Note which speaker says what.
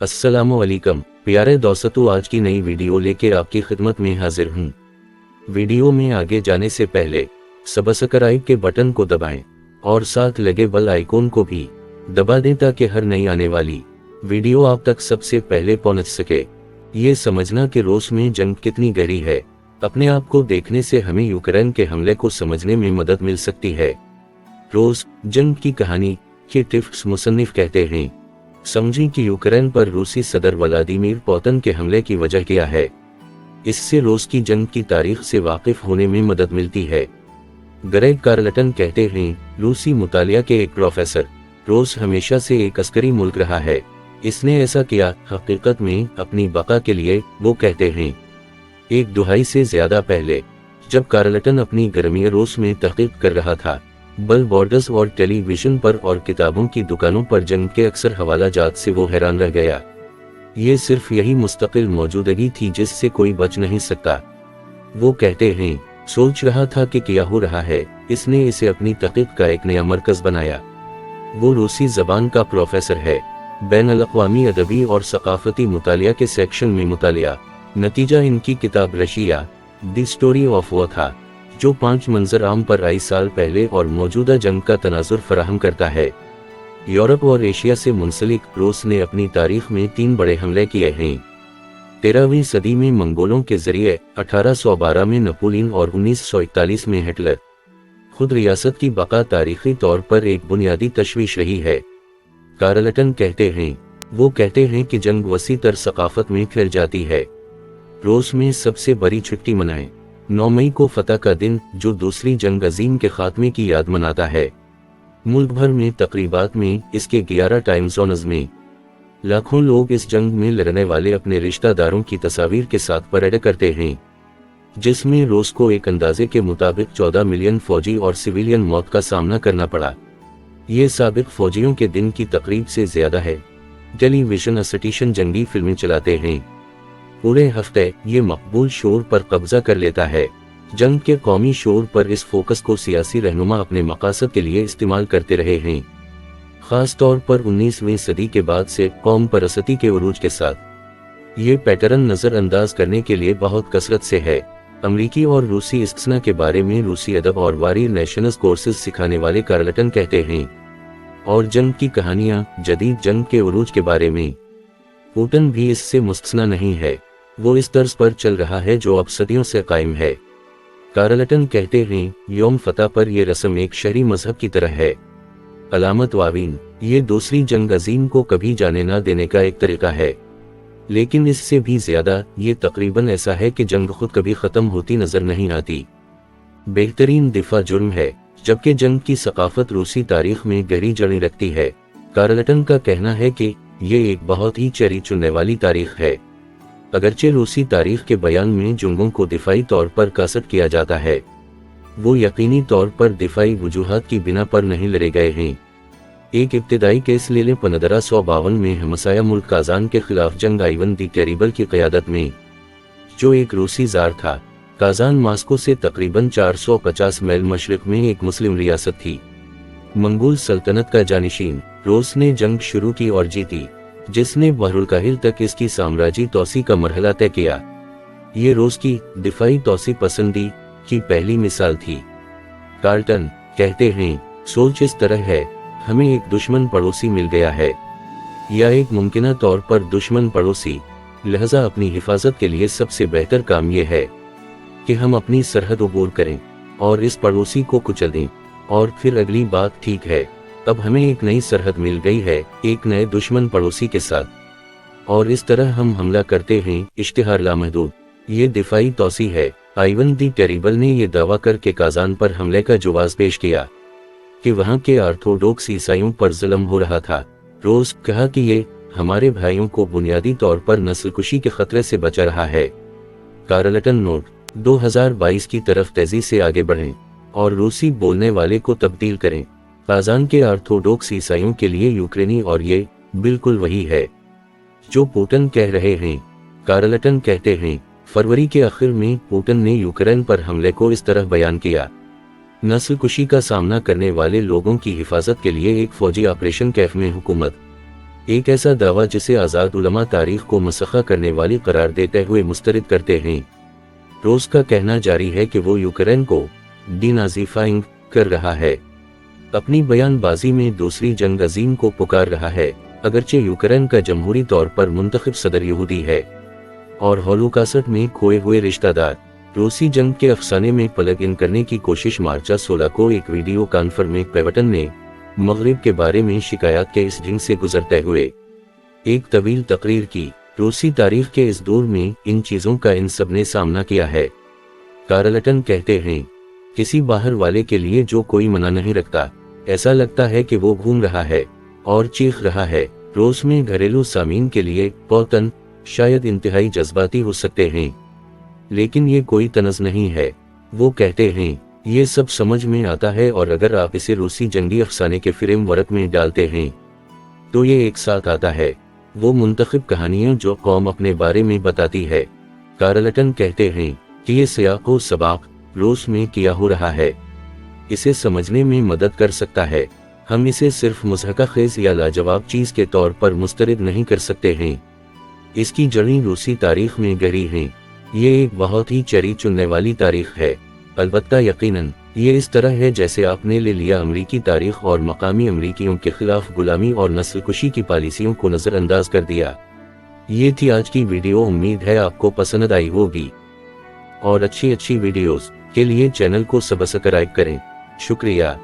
Speaker 1: अस्सलामुअलैकुम प्यारे दोस्तों, आज की नई वीडियो लेके आपकी खिदमत में हाजिर हूँ। वीडियो में आगे जाने से पहले सब्सक्राइब के बटन को दबाएं और साथ लगे बेल आइकॉन को भी दबा दें ताकि हर नई आने वाली वीडियो आप तक सबसे पहले पहुंच सके। ये समझना कि रूस में जंग कितनी गहरी है, अपने आप को देखने से हमें यूक्रेन के हमले को समझने में मदद मिल सकती है। रूस जंग की कहानी के टिप्स मुसन्निफ कहते हैं, समझें कि यूक्रेन पर रूसी सदर व्लादिमीर पुतिन के हमले की वजह क्या है। इससे रूस की जंग की तारीख से वाकिफ होने में मदद मिलती है। ग्रेग कार्लटन कहते हैं, रूसी मुतालिया के एक प्रोफेसर, रूस हमेशा से एक अस्करी मुल्क रहा है। इसने ऐसा किया हकीकत में अपनी बका के लिए। वो कहते हैं, एक दुहाई से ज्यादा पहले जब कार्लटन अपनी गर्मी रूस में तहकीक कर रहा था, बिल बोर्ड्स और टेलीविजन पर और किताबों की दुकानों पर जंग के अक्सर हवाला जात से वो हैरान रह गया। ये सिर्फ यही मुस्तकिल मौजूदगी थी जिससे कोई बच नहीं सकता। वो कहते हैं, सोच रहा था कि क्या हो रहा है। इसने इसे अपनी तहकीक का एक नया मरकज बनाया। वो रूसी जबान का प्रोफेसर है, बैनुल-अक़वामी अदबी और सकाफती मुतालिया के सेक्शन में मुतालिया। नतीजा इनकी किताब Russia the story of war था, जो 5 मंजर आम पर आई साल पहले और मौजूदा जंग का तनाजुर फराहम करता है। यूरोप और एशिया से मुंसलिक रूस ने अपनी तारीख में 3 बड़े हमले किए हैं। 13वीं सदी में मंगोलों के जरिए, 1812 में नेपोलियन और 1941 में हिटलर। खुद रियासत की बका तारीखी तौर पर एक बुनियादी तशवीश रही है। कार्लटन कहते हैं, वो कहते हैं कि जंग वसी तर सकाफत में फैल जाती है। रूस में सबसे बड़ी छुट्टी मनाएं 9 मई को फतह का दिन, जो दूसरी जंग अजीम के खात्मे की याद मनाता है। मुल्क भर में तकरीबात में इसके 11 टाइम जोन्स में लाखों लोग इस जंग में लड़ने वाले अपने रिश्तेदारों की तस्वीर के साथ परेड करते हैं, जिसमें रूस को एक अंदाजे के मुताबिक 14 मिलियन फौजी और सिविलियन मौत का सामना करना पड़ा। ये साबिक फौजियों के दिन की तकरीब से ज्यादा है। टेलीविजन अस्टेशन जंगी फिल्में चलाते हैं। पूरे हफ्ते ये मकबूल शोर पर कब्जा कर लेता है। जंग के कौमी शोर पर इस फोकस को सियासी रहनुमा अपने मकासद के लिए इस्तेमाल करते रहे हैं, खास तौर पर 19वीं सदी के बाद से कौम परस्ती के उरूज के साथ। ये पैटर्न नजरअंदाज करने के लिए बहुत कसरत से है। अमरीकी और रूसी इस्तना के बारे में रूसी अदब और वारी नेशनल कोर्सेज सिखाने वाले कार्लटन कहते हैं, और जंग की कहानियां जदीद जंग के उरूज के बारे में। पुतिन भी इससे मुस्तस्ना नहीं है। वो इस तर्ज पर चल रहा है जो अब सदियों से कायम है। कार्लटन कहते हैं, यौम फतह पर यह रस्म एक शहरी मजहब की तरह है। अलामत वावीन, ये दूसरी जंग अजीम को कभी जाने ना देने का एक तरीका है, लेकिन इससे भी ज्यादा ये तकरीबन ऐसा है कि जंग खुद कभी खत्म होती नजर नहीं आती। बेहतरीन दिफा जुर्म है, जबकि जंग की सकाफत रूसी तारीख में गहरी जड़ें रखती है। कार्लटन का कहना है कि ये एक बहुत ही चेरी चुनने वाली तारीख है। अगरचे रूसी तारीख के बयान में जंगों को दिफाई तौर पर कासट किया जाता है, वो यकीनी तौर पर दिफाई वजूहात की बिना पर नहीं लड़े गए हैं। एक इब्तिदाई केस ले लें 1552 में हमसाया मुल्क काजान के खिलाफ जंग आइवन दी टेरिबल की क़यादत में, जो एक रूसी जार था। काजान मास्को से तकरीबन 450 मील मशरिक में एक मुस्लिम रियासत थी। मंगोल सल्तनत का जानिशीन रूस ने जंग शुरू की और जीती, जिसने बहरुल-काहिल तक इसकी साम्राज्यी तौसी का मरहला तय किया। ये रूस की दिफाई तौसी पसंदी की पहली मिसाल थी। कार्लटन कहते हैं, सोच इस तरह है, हमें एक दुश्मन पड़ोसी मिल गया है, या एक मुमकिना तौर पर दुश्मन पड़ोसी। लिहाजा अपनी हिफाजत के लिए सबसे बेहतर काम यह है कि हम अपनी सरहद अबूर करें और इस पड़ोसी को कुचल दें, और फिर अगली बात ठीक है, अब हमें एक नई सरहद मिल गई है एक नए दुश्मन पड़ोसी के साथ, और इस तरह हम हमला करते हैं। इश्तिहार लामहदूद, ये दिफाई तौसी है। आइवन दी टेरिबल ने यह दावा करके काजान पर हमले का जवाब पेश किया कि वहां के ऑर्थोडॉक्स ईसाइयों पर जुल्म हो रहा था। रूस कहा कि ये हमारे भाइयों को बुनियादी तौर पर नस्लकुशी के खतरे से बचा रहा है। कार्लटन नोट, 2022 की तरफ तेजी से आगे बढ़ें और रूसी बोलने वाले को तब्दील करें। काजान के ऑर्थोडॉक्स ईसाइयों के लिए यूक्रेनी, और ये बिल्कुल वही है जो पुतिन कह रहे हैं। कार्लटन कहते हैं, फरवरी के आखिर में पुतिन ने यूक्रेन पर हमले को इस तरह बयान किया, नस्लकुशी का सामना करने वाले लोगों की हिफाजत के लिए एक फौजी ऑपरेशन कैफ में हुकूमत। एक ऐसा दावा जिसे आज़ाद उलमा तारीख को मसखा करने वाली करार देते हुए मुस्तरद करते हैं। रूस का कहना जारी है कि वो यूक्रेन को डीनाज़ीफाइंग कर रहा है, अपनी बयानबाजी में दूसरी जंग अजीम को पुकार रहा है, अगरचे यूक्रेन का जमहूरी तौर पर मुंतखब सदर यहूदी है और होलोकॉस्ट में खोए हुए रिश्तेदार। रूसी जंग के अफसाने में प्लग इन करने की कोशिश मार्च 16 को एक वीडियो कॉन्फ्रेंस में पेवटन ने मगरिब के बारे में शिकायत के इस ढंग से गुजरते हुए एक तवील तकरीर की। रूसी तारीख के इस दौर में इन चीज़ों का इन सब ने सामना किया है। कार्लटन कहते हैं, किसी बाहर वाले के लिए जो कोई मना नहीं रखता, ऐसा लगता है कि वो घूम रहा है और चीख रहा है। रूस में घरेलू सामीन के लिए पौतन शायद इंतहाई जज्बाती हो सकते हैं, लेकिन ये कोई तनज़ नहीं है। वो कहते हैं, ये सब समझ में आता है और अगर आप इसे रूसी जंगी अफसाने के फ्रेमवर्क में डालते हैं तो ये एक साथ आता है। वो मुंतखब कहानियां जो कौम अपने बारे में बताती है। कार्लटन कहते हैं कि ये सियाक़ो सबाक रूस में किया हो रहा है, इसे समझने में मदद कर सकता है। हम इसे सिर्फ मुज़हक़ाखेज़ या लाजवाब चीज़ के तौर पर मुस्तरद नहीं कर सकते हैं। इसकी जड़ें रूसी तारीख में गहरी हैं। ये एक बहुत ही चरी चुनने वाली तारीख है। अलबत्ता यकीनन ये इस तरह है जैसे आपने ले लिया अमरीकी तारीख और मकामी अमरीकियों के खिलाफ गुलामी और नस्लकुशी की पॉलिसियों को नज़रअंदाज कर दिया। ये थी आज की वीडियो, उम्मीद है आपको पसंद आई होगी और अच्छी वीडियोस के लिए चैनल को सब्सक्राइब करें। शुक्रिया।